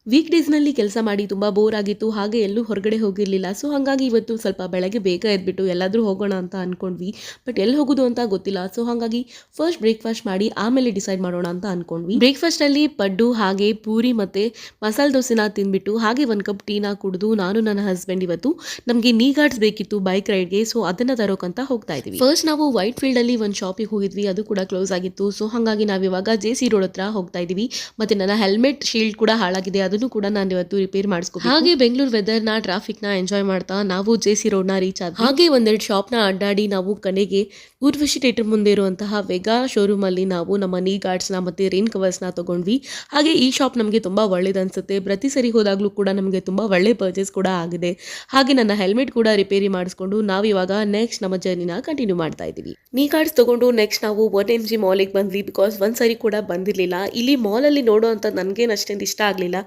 Weak ಡೇಸ್ನಲ್ಲಿ ಕೆಲಸ ಮಾಡಿ ತುಂಬ ಬೋರ್ ಆಗಿತ್ತು. ಹಾಗೆ ಎಲ್ಲೂ ಹೊರಗಡೆ ಹೋಗಿರಲಿಲ್ಲ. ಸೊ ಹಾಗಾಗಿ ಇವತ್ತು ಸ್ವಲ್ಪ ಬೆಳಗ್ಗೆ ಬೇಗ ಎದ್ಬಿಟ್ಟು ಎಲ್ಲಾದರೂ ಹೋಗೋಣ ಅಂತ ಅಂದ್ಕೊಂಡ್ವಿ. ಬಟ್ ಎಲ್ಲಿ ಹೋಗೋದು ಅಂತ ಗೊತ್ತಿಲ್ಲ. ಸೊ ಹಾಗಾಗಿ ಫಸ್ಟ್ ಬ್ರೇಕ್‌ಫಾಸ್ಟ್ ಮಾಡಿ ಆಮೇಲೆ ಡಿಸೈಡ್ ಮಾಡೋಣ ಅಂತ ಅಂದ್ಕೊಂಡ್ವಿ. ಬ್ರೇಕ್‌ಫಾಸ್ಟಲ್ಲಿ ಪಡ್ಡು ಹಾಗೆ ಪೂರಿ ಮತ್ತು ಮಸಾಲೆ ದೋಸೆನ ತಿಂದ್ಬಿಟ್ಟು ಹಾಗೆ 1 ಕಪ್ ಟೀನ ಕುಡಿದು ನಾನು ನನ್ನ ಹಸ್ಬೆಂಡ್ ಇವತ್ತು ನಮಗೆ ನೀ ಗಾರ್ಡ್ಸ್ ಬೇಕಿತ್ತು ಬೈಕ್ ರೈಡ್‌ಗೆ. ಸೊ ಅದನ್ನ ತರೋಕಂತ ಹೋಗ್ತಾ ಇದ್ವಿ. ಫಸ್ಟ್ ನಾವು ವೈಟ್ ಫೀಲ್ಡಲ್ಲಿ ಒಂದು ಶಾಪಿಗೆ ಹೋಗಿದ್ವಿ. ಅದು ಕೂಡ ಕ್ಲೋಸ್ ಆಗಿತ್ತು. ಸೊ ಹಾಗಾಗಿ ನಾವಿವಾಗ ಜೆ.ಸಿ. ರೋಡ್ ಹತ್ರ ಹೋಗ್ತಾ ಇದ್ದೀವಿ. ಮತ್ತೆ ನನ್ನ ಹೆಲ್ಮೆಟ್ ಶೀಲ್ಡ್ ಕೂಡ ಹಾಳಾಗಿದೆ. ಅದನ್ನು ಕೂಡ ನಾನು ಇವತ್ತು ರಿಪೇರ್ ಮಾಡಿಸ್ಕೋಬೇಕು. ಹಾಗೆ ಬೆಂಗಳೂರು ವೆದರ್‌ನ ಟ್ರಾಫಿಕ್‌ನ ಎಂಜಾಯ್ ಮಾಡ್ತಾ ನಾವು ಜೆ.ಸಿ. ರೋಡ್‌ನ ರೀಚ್ ಆದ್ವಿ. ಹಾಗೆ ಒಂದೆರಡು ಶಾಪ್‌ನ ಅಡ್ಡಾಡಿ ನಾವು ಕಡೆಗೆ ಊರ್ವಶಿ ಥಿಯೇಟರ್ ಮುಂದೆ ಇರುವಂತಹ ವೆಗಾ ಶೋರೂಮಲ್ಲಿ ನಾವು ನಮ್ಮ ನೀ ಗಾರ್ಡ್ಸ್‌ನ ಮತ್ತೆ ರೈನ್ ಕವರ್ಸ್‌ನ ತಗೊಂಡ್ವಿ. ಹಾಗೆ ಈ ಶಾಪ್ ನಮಗೆ ತುಂಬಾ ಒಳ್ಳೇದನ್ಸುತ್ತೆ. ಪ್ರತಿ ಸರಿ ಹೋದಾಗಲೂ ಕೂಡ ನಮಗೆ ತುಂಬಾ ಒಳ್ಳೆ ಪರ್ಚೇಸ್ ಕೂಡ ಆಗಿದೆ. ಹಾಗೆ ನನ್ನ ಹೆಲ್ಮೆಟ್ ಕೂಡ ರಿಪೇರಿ ಮಾಡಿಸ್ಕೊಂಡು ನಾವಿವಾಗ ನೆಕ್ಸ್ಟ್ ನಮ್ಮ ಜರ್ನಿನ ಕಂಟಿನ್ಯೂ ಮಾಡ್ತಾ ಇದ್ದೀವಿ. ನೀ ಗಾರ್ಡ್ಸ್ ತಗೊಂಡು ನೆಕ್ಸ್ಟ್ ನಾವು 1MG ಮಾಲಿಗೆ ಬಂದ್ವಿ. ಬಿಕಾಸ್ ಒಂದ್ಸರಿ ಕೂಡ ಬಂದಿರಲಿಲ್ಲ. ಇಲ್ಲಿ ಮಾಲಲ್ಲಿ ನೋಡುವಂಥ ನನಗೇನು ಅಷ್ಟೊಂದು ಇಷ್ಟ ಆಗಲಿಲ್ಲ.